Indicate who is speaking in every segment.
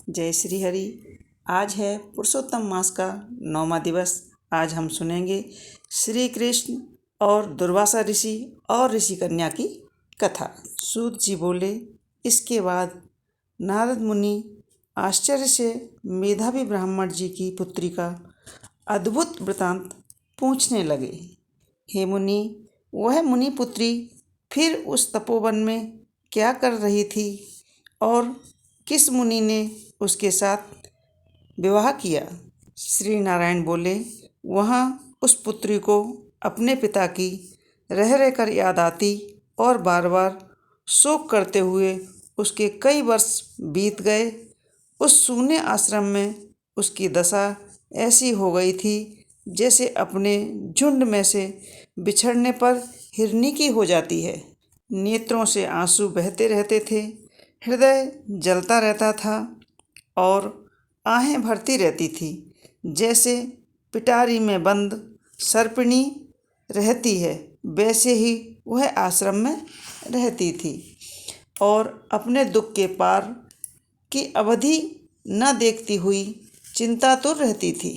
Speaker 1: जय श्री हरि। आज है पुरुषोत्तम मास का 9वां दिवस। आज हम सुनेंगे श्री कृष्ण और दुर्वासा ऋषि और ऋषि कन्या की कथा। सूत जी बोले, इसके बाद नारद मुनि आश्चर्य से मेधावी ब्राह्मण जी की पुत्री का अद्भुत वृतांत पूछने लगे। हे मुनि, वह मुनि पुत्री फिर उस तपोवन में क्या कर रही थी और किस मुनि ने उसके साथ विवाह किया? श्री नारायण बोले, वहाँ उस पुत्री को अपने पिता की रह रहकर याद आती और बार बार शोक करते हुए उसके कई वर्ष बीत गए। उस सूने आश्रम में उसकी दशा ऐसी हो गई थी जैसे अपने झुंड में से बिछड़ने पर हिरनी की हो जाती है। नेत्रों से आंसू बहते रहते थे, हृदय जलता रहता था और आहें भरती रहती थी, जैसे पिटारी में बंद सर्पिणी रहती है वैसे ही वह आश्रम में रहती थी और अपने दुख के पार की अवधि न देखती हुई चिंतातुर रहती थी।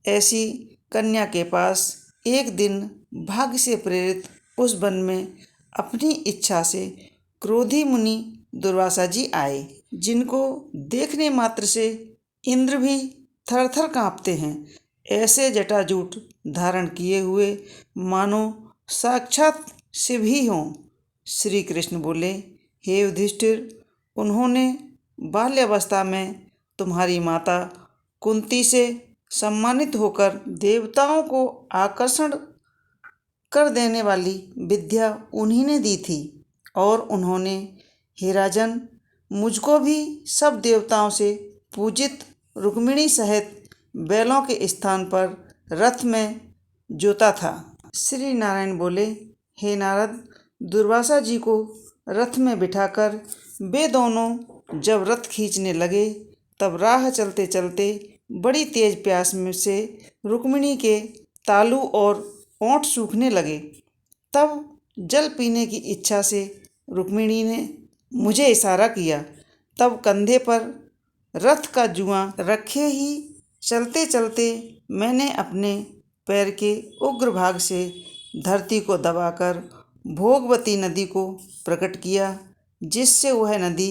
Speaker 1: ऐसी कन्या के पास एक दिन भाग्य से प्रेरित उस वन में अपनी इच्छा से क्रोधी मुनि दुर्वासा जी आए, जिनको देखने मात्र से इंद्र भी थर थर काँपते हैं। ऐसे जटाजूट धारण किए हुए मानो साक्षात शिव ही हों। श्री कृष्ण बोले, हे युधिष्ठिर, उन्होंने बाल्यावस्था में तुम्हारी माता कुंती से सम्मानित होकर देवताओं को आकर्षण कर देने वाली विद्या उन्हीं ने दी थी और उन्होंने, हे राजन, मुझको भी सब देवताओं से पूजित रुक्मिणी सहित बैलों के स्थान पर रथ में जोता था। श्री नारायण बोले, हे नारद, दुर्वासा जी को रथ में बिठाकर वे दोनों जब रथ खींचने लगे तब राह चलते चलते बड़ी तेज प्यास में से रुक्मिणी के तालू और ओंठ सूखने लगे। तब जल पीने की इच्छा से रुक्मिणी ने मुझे इशारा किया। तब कंधे पर रथ का जुआ रखे ही चलते चलते मैंने अपने पैर के उग्र भाग से धरती को दबाकर भोगवती नदी को प्रकट किया, जिससे वह नदी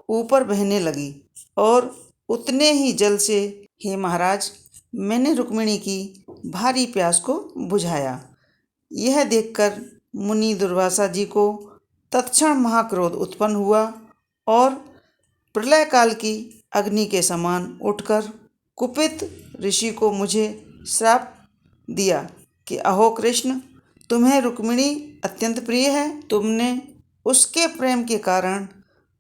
Speaker 1: ऊपर बहने लगी और उतने ही जल से, हे महाराज, मैंने रुक्मिणी की भारी प्यास को बुझाया। यह देखकर मुनि दुर्वासा जी को तत्क्षण महाक्रोध उत्पन्न हुआ और प्रलय काल की अग्नि के समान उठकर कुपित ऋषि को मुझे श्राप दिया कि अहो कृष्ण, तुम्हें रुक्मिणी अत्यंत प्रिय है। तुमने उसके प्रेम के कारण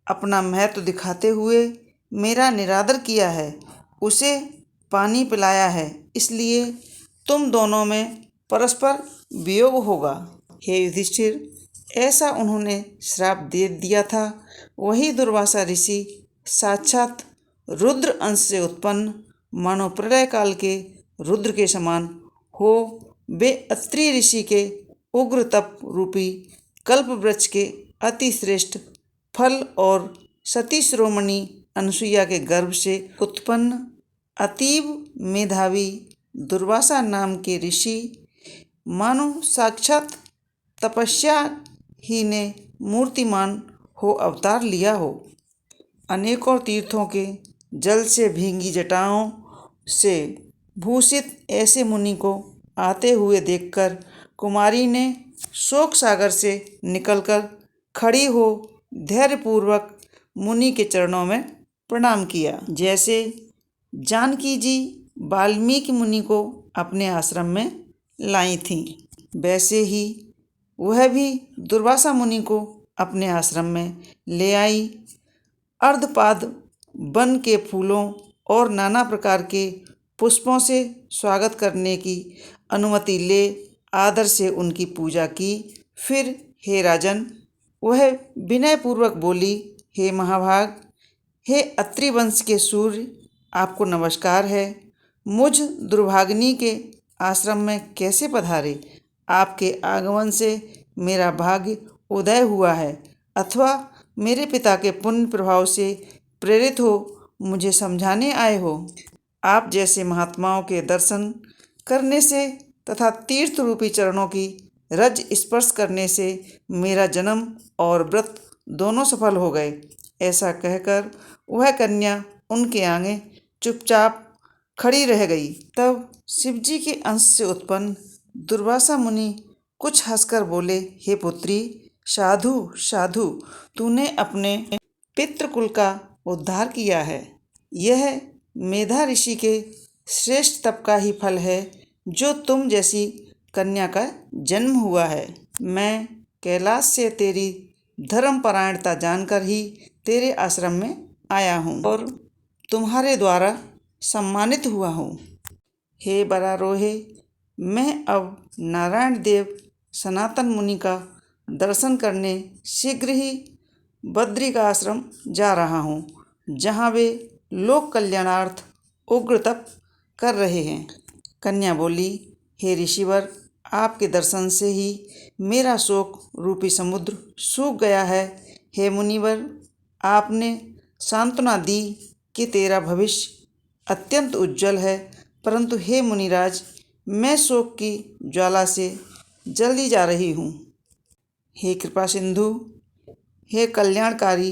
Speaker 1: अपना महत्व दिखाते हुए मेरा निरादर किया है, उसे पानी पिलाया है, इसलिए तुम दोनों में परस्पर वियोग होगा। हे युधिष्ठिर, ऐसा उन्होंने श्राप दे दिया था। वही दुर्वासा ऋषि साक्षात रुद्र अंश से उत्पन्न मानो प्रलय काल के रुद्र के समान हो। वे अत्रि ऋषि के उग्र तप रूपी कल्प वृक्ष के अति श्रेष्ठ फल और सती शिरोमणि अनसुईया के गर्भ से उत्पन्न अतीव मेधावी दुर्वासा नाम के ऋषि मानो साक्षात तपस्या ही ने मूर्तिमान हो अवतार लिया हो। अनेकों तीर्थों के जल से भींगी जटाओं से भूषित ऐसे मुनि को आते हुए देखकर कुमारी ने शोक सागर से निकलकर खड़ी हो धैर्यपूर्वक मुनि के चरणों में प्रणाम किया। जैसे जानकी जी वाल्मीकि मुनि को अपने आश्रम में लाई थीं, वैसे ही वह भी दुर्वासा मुनि को अपने आश्रम में ले आई। अर्धपाद वन के फूलों और नाना प्रकार के पुष्पों से स्वागत करने की अनुमति ले आदर से उनकी पूजा की। फिर, हे राजन, वह विनयपूर्वक बोली, हे महाभाग, हे अत्रि वंश के सूर्य, आपको नमस्कार है। मुझ दुर्भागिनी के आश्रम में कैसे पधारे? आपके आगमन से मेरा भाग्य उदय हुआ है, अथवा मेरे पिता के पुण्य प्रभाव से प्रेरित हो मुझे समझाने आए हो? आप जैसे महात्माओं के दर्शन करने से तथा तीर्थ रूपी चरणों की रज स्पर्श करने से मेरा जन्म और व्रत दोनों सफल हो गए। ऐसा कहकर वह कन्या उनके आगे चुपचाप खड़ी रह गई। तब शिवजी के अंश से उत्पन्न दुर्वासा मुनि कुछ हंसकर बोले, हे पुत्री, साधु साधु, तूने अपने पितृकुल का उद्धार किया है। यह मेधा ऋषि के श्रेष्ठ तप का ही फल है जो तुम जैसी कन्या का जन्म हुआ है। मैं कैलाश से तेरी धर्मपरायणता जानकर ही तेरे आश्रम में आया हूँ और तुम्हारे द्वारा सम्मानित हुआ हूँ। हे बरारोहे, मैं अब नारायण देव सनातन मुनि का दर्शन करने शीघ्र ही बद्री का आश्रम जा रहा हूँ, जहाँ वे लोक कल्याणार्थ उग्र तप कर रहे हैं। कन्या बोली, हे ऋषिवर, आपके दर्शन से ही मेरा शोक रूपी समुद्र सूख गया है। हे मुनिवर, आपने सांत्वना दी कि तेरा भविष्य अत्यंत उज्जवल है, परंतु हे मुनिराज, मैं शोक की ज्वाला से जल्दी जा रही हूँ। हे कृपा सिंधु, हे कल्याणकारी,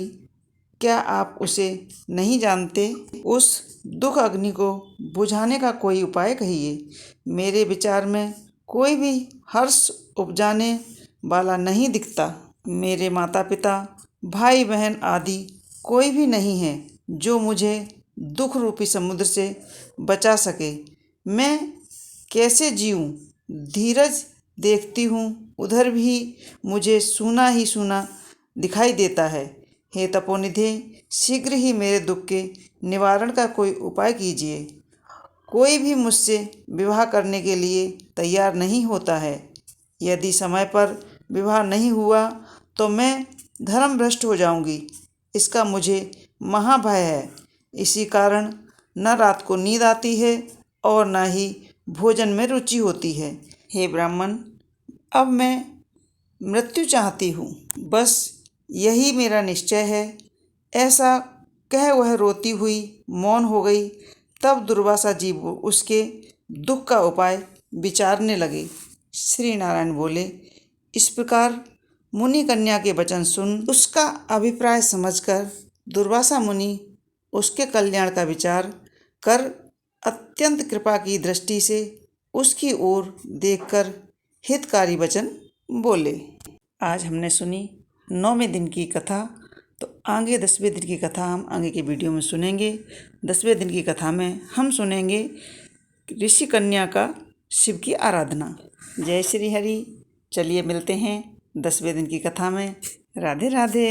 Speaker 1: क्या आप उसे नहीं जानते? उस दुख अग्नि को बुझाने का कोई उपाय कहिए। मेरे विचार में कोई भी हर्ष उपजाने वाला नहीं दिखता। मेरे माता पिता, भाई बहन आदि कोई भी नहीं है जो मुझे दुख रूपी समुद्र से बचा सके। मैं कैसे जीऊँ? धीरज देखती हूँ, उधर भी मुझे सूना ही सूना दिखाई देता है। हे तपोनिधे, शीघ्र ही मेरे दुख के निवारण का कोई उपाय कीजिए। कोई भी मुझसे विवाह करने के लिए तैयार नहीं होता है। यदि समय पर विवाह नहीं हुआ तो मैं धर्मभ्रष्ट हो जाऊंगी। इसका मुझे महाभय है। इसी कारण न रात को नींद आती है और न ही भोजन में रुचि होती है। हे ब्राह्मण, अब मैं मृत्यु चाहती हूँ, बस यही मेरा निश्चय है। ऐसा कह वह रोती हुई मौन हो गई। तब दुर्वासा जी उसके दुख का उपाय विचारने लगे। श्री नारायण बोले, इस प्रकार मुनि कन्या के वचन सुन उसका अभिप्राय समझकर दुर्वासा मुनि उसके कल्याण का विचार कर अत्यंत कृपा की दृष्टि से उसकी ओर देखकर हितकारी वचन बोले। आज हमने सुनी 9वें दिन की कथा। तो आगे 10वें दिन की कथा हम आगे की वीडियो में सुनेंगे। 10वें दिन की कथा में हम सुनेंगे ऋषि कन्या का शिव की आराधना। जय श्री हरि। चलिए मिलते हैं 10वें दिन की कथा में। राधे राधे।